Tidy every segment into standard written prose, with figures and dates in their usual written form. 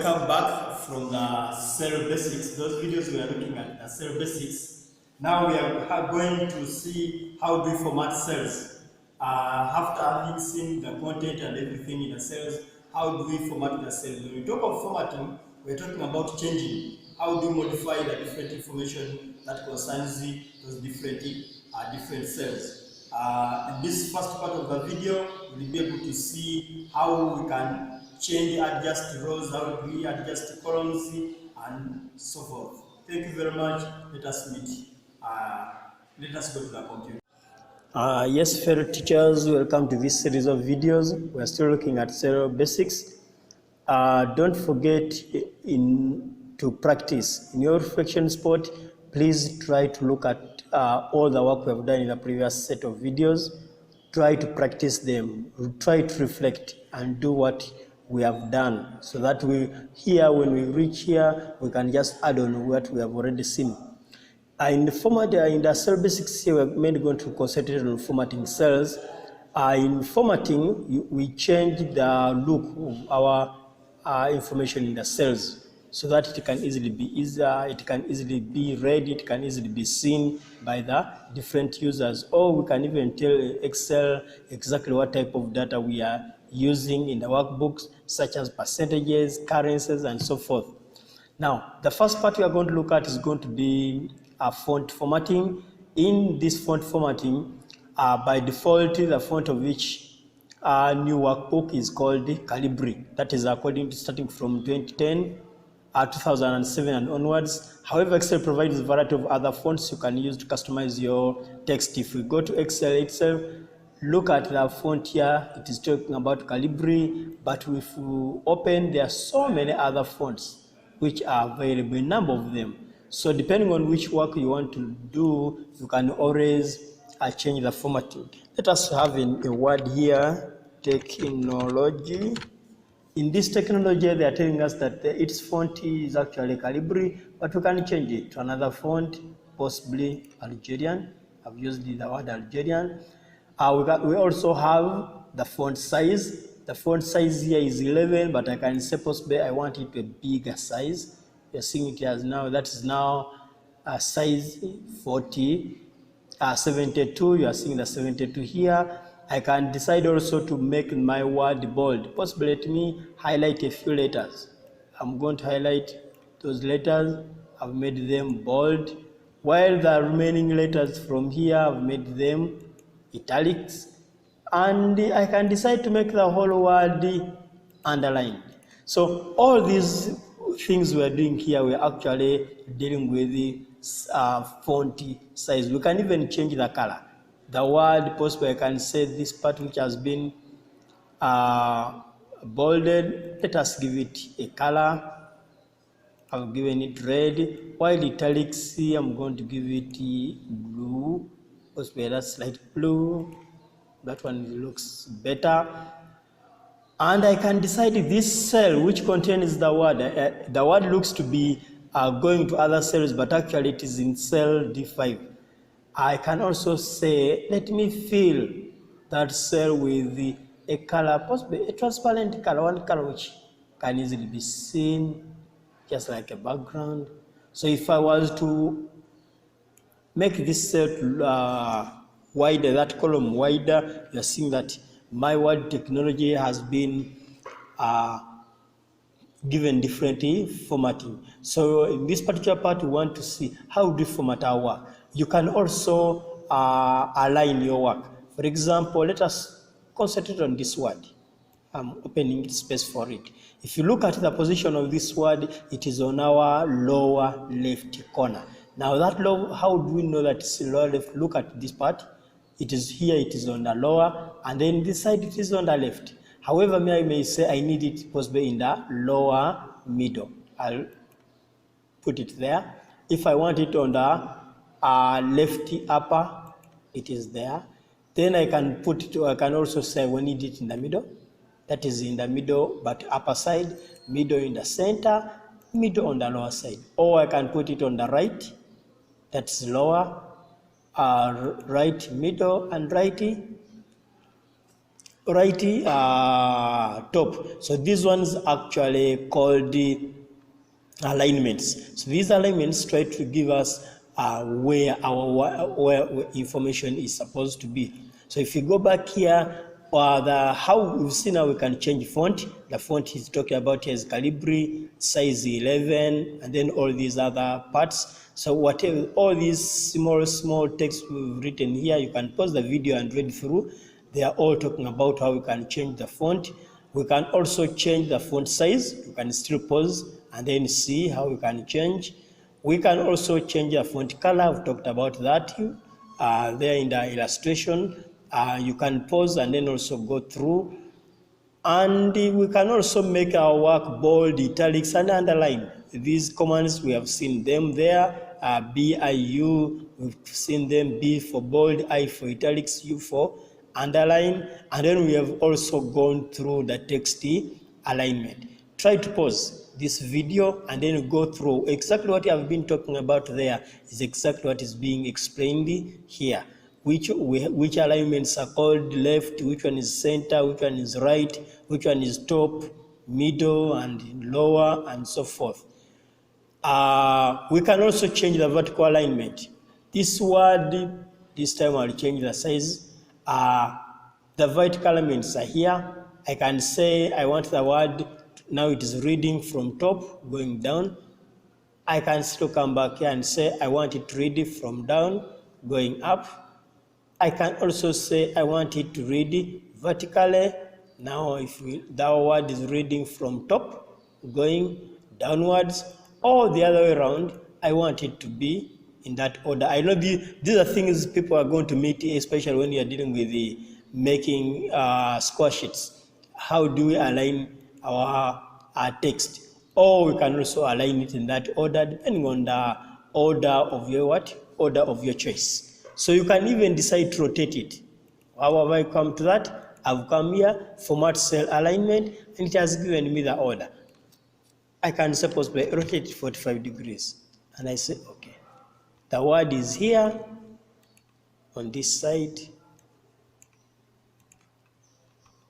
welcome back from the cell basics. Those videos we are looking at the cell basics. Now we are going to see how do we format cells. After having seen the content and everything in the cells, how do we format the cells? When we talk of formatting, we are talking about changing. How do we modify the different information that concerns those different cells? In this first part of the video, we'll be able to see how we can change, adjust rows, how do we adjust columns, and so forth. Thank you very much. Let us meet. Let us go to the computer. Yes, fellow teachers, welcome to this series of videos. We are still looking at cell basics. Don't forget to practice. In your reflection spot, please try to look at all the work we have done in the previous set of videos. Try to practice them. Try to reflect and do what we have done, so that when we reach here, we can just add on what we have already seen. In the cell basics here, we're mainly going to concentrate on formatting cells. In formatting, we change the look of our information in the cells, so that it can easily be read, it can easily be seen by the different users, or we can even tell Excel exactly what type of data we are using in the workbooks, such as percentages, currencies, and so forth. Now, the first part we are going to look at is going to be font formatting. In this font formatting, by default, the font of each new workbook is called Calibri. That is according to starting from 2010, 2007 and onwards. However, Excel provides a variety of other fonts you can use to customize your text. If we go to Excel itself, look at the font here, it is talking about Calibri, but if you open, there are so many other fonts which are available, a number of them. So depending on which work you want to do, you can always change the formatting. Let us have a word here, technology. In this technology, they are telling us that its font is actually Calibri, but we can change it to another font, possibly Algerian. I've used the word Algerian. We also have the font size. The font size here is 11, but I can say possibly I want it to a bigger size. You're seeing it as now, that is now size 72. You are seeing the 72 here. I can decide also to make my word bold. Possibly let me highlight a few letters. I'm going to highlight those letters. I've made them bold, while the remaining letters from here, I've made them italics, and I can decide to make the whole word underlined. So all these things we are doing here, we're actually dealing with the font size. We can even change the color. The word, possibly I can say this part which has been bolded, let us give it a color. I've given it red, while italics here, I'm going to give it blue. Possibly that's light blue. That one looks better. And I can decide this cell which contains the word. The word looks to be going to other cells, but actually it is in cell D5. I can also say, let me fill that cell with a color, possibly a transparent color, one color which can easily be seen, just like a background. So if I was to make this cell wider, that column wider, you're seeing that my word technology has been given different formatting. So in this particular part, we want to see how do you format our work. You can also align your work. For example, let us concentrate on this word. I'm opening space for it. If you look at the position of this word, it is on our lower left corner. Now that low, how do we know that it's lower left? Look at this part. It is here, it is on the lower, and then this side it is on the left. However, I may say I need it possibly in the lower middle. I'll put it there. If I want it on the left upper, it is there. Then I can put it, I can also say we need it in the middle. That is in the middle, but upper side, middle in the center, middle on the lower side. Or I can put it on the right, that's lower, right middle, and right right top. So these ones actually called the alignments. So these alignments try to give us where where information is supposed to be. So if you go back here, how we've seen how we can change font. The font he's talking about here is Calibri, size 11, and then all these other parts. So whatever, all these small text we've written here, you can pause the video and read through. They are all talking about how we can change the font. We can also change the font size. You can still pause and then see how we can change. We can also change the font color. I've talked about that there in the illustration. You can pause and then also go through. And we can also make our work bold, italics, and underline. These commands, we have seen them there. BIU, we've seen them, B for bold, I for italics, U for underline. And then we have also gone through the text alignment. Try to pause this video and then go through exactly what I've been talking about there is exactly what is being explained here. Which alignments are called left, which one is center, which one is right, which one is top, middle, and lower, and so forth. We can also change the vertical alignment. This word, this time I'll change the size. The vertical elements are here. I can say I want the word, now it is reading from top going down. I can still come back here and say I want it to read from down going up. I can also say I want it to read vertically. Now if the word is reading from top going downwards, or the other way around, I want it to be in that order. I know these are things people are going to meet, especially when you are dealing with the making score sheets. How do we align our text? Or we can also align it in that order, depending on the order of your order of your choice. So you can even decide to rotate it. How have I come to that? I've come here, format cell alignment, and it has given me the order. I can suppose by rotate it 45 degrees. And I say, okay, the word is here on this side.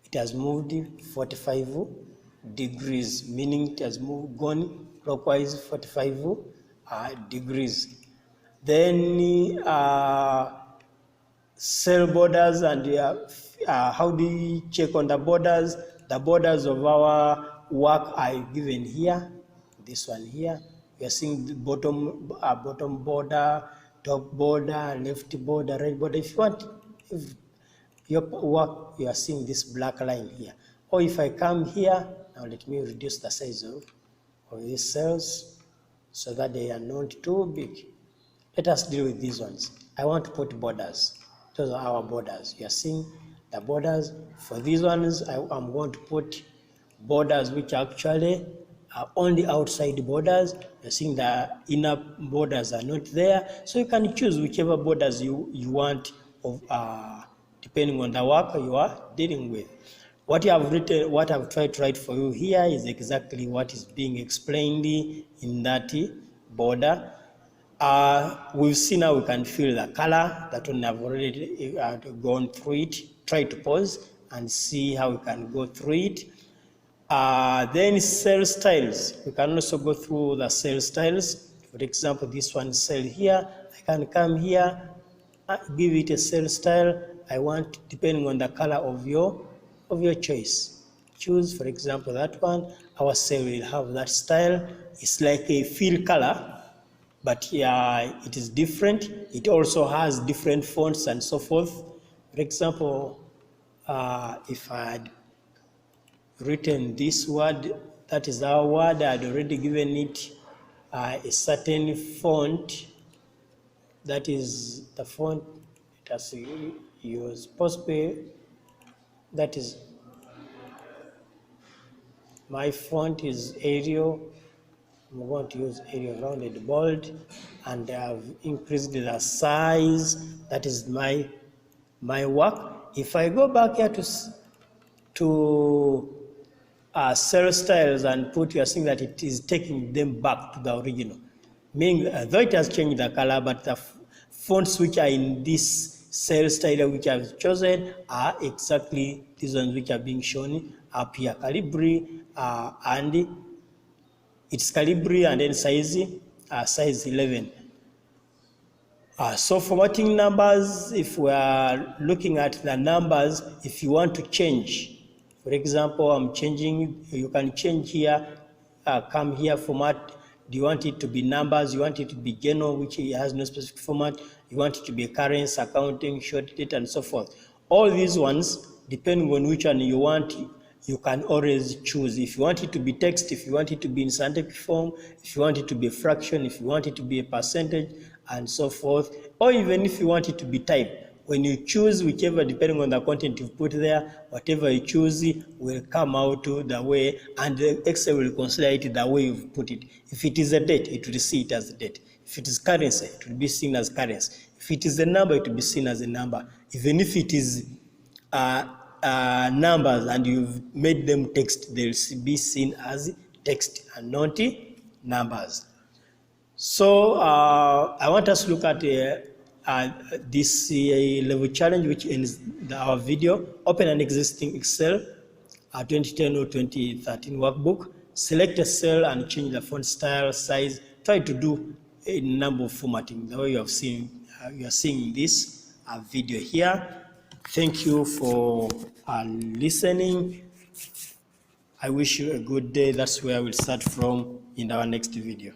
It has moved 45 degrees, meaning it has gone clockwise 45 degrees. Then cell borders, and how do you check on the borders? The borders of our work are given here. This one here, we are seeing the bottom border, top border, left border, right border. If you want, if your work, you are seeing this black line here. Or if I come here, now let me reduce the size of these cells so that they are not too big. Let us deal with these ones. I want to put borders. Those are our borders. You are seeing the borders. For these ones, I'm going to put borders which actually are only outside borders. You're seeing the inner borders are not there. So you can choose whichever borders you want of depending on the work you are dealing with. What you have written, what I've tried to write for you here is exactly what is being explained in that border. We've seen how we can fill the color. That one I've already gone through it. Try to pause and see how we can go through it. Then cell styles. We can also go through the cell styles. For example, this one cell here. I can come here, give it a cell style. I want, depending on the color of your choice. Choose, for example, that one. Our cell will have that style. It's like a fill color, but it is different. It also has different fonts and so forth. For example, if I had written this word, that is our word, I had already given it a certain font. That is the font it has used. Possibly, that is, my font is Arial. I'm going to use Arial rounded bold, and I've increased the size. That is my work. If I go back here to cell styles and put, you are seeing that it is taking them back to the original. Meaning, though it has changed the color, but the fonts which are in this cell style which I've chosen are exactly these ones which are being shown up here. Calibri and it's Calibri and then size 11. So formatting numbers, if we are looking at the numbers, if you want to change, for example, I'm changing, you can change here, come here, format. Do you want it to be numbers? You want it to be general, which has no specific format? You want it to be currency, accounting, short date, and so forth. All these ones, depending on which one you want, you can always choose. If you want it to be text, if you want it to be in scientific form, if you want it to be a fraction, if you want it to be a percentage, and so forth, or even if you want it to be type. When you choose whichever, depending on the content you put there, whatever you choose will come out the way, and Excel will consider it the way you've put it. If it is a date, it will see it as a date. If it is currency, it will be seen as currency. If it is a number, it will be seen as a number. Even if it is numbers and you've made them text, they'll be seen as text and not numbers. So I want us to look at this level challenge, which ends our video. Open an existing Excel 2010 or 2013 workbook. Select a cell and change the font style, size. Try to do a number of formatting the way you have seen. You are seeing this video here. Thank you for listening. I wish you a good day. That's where we'll start from in our next video.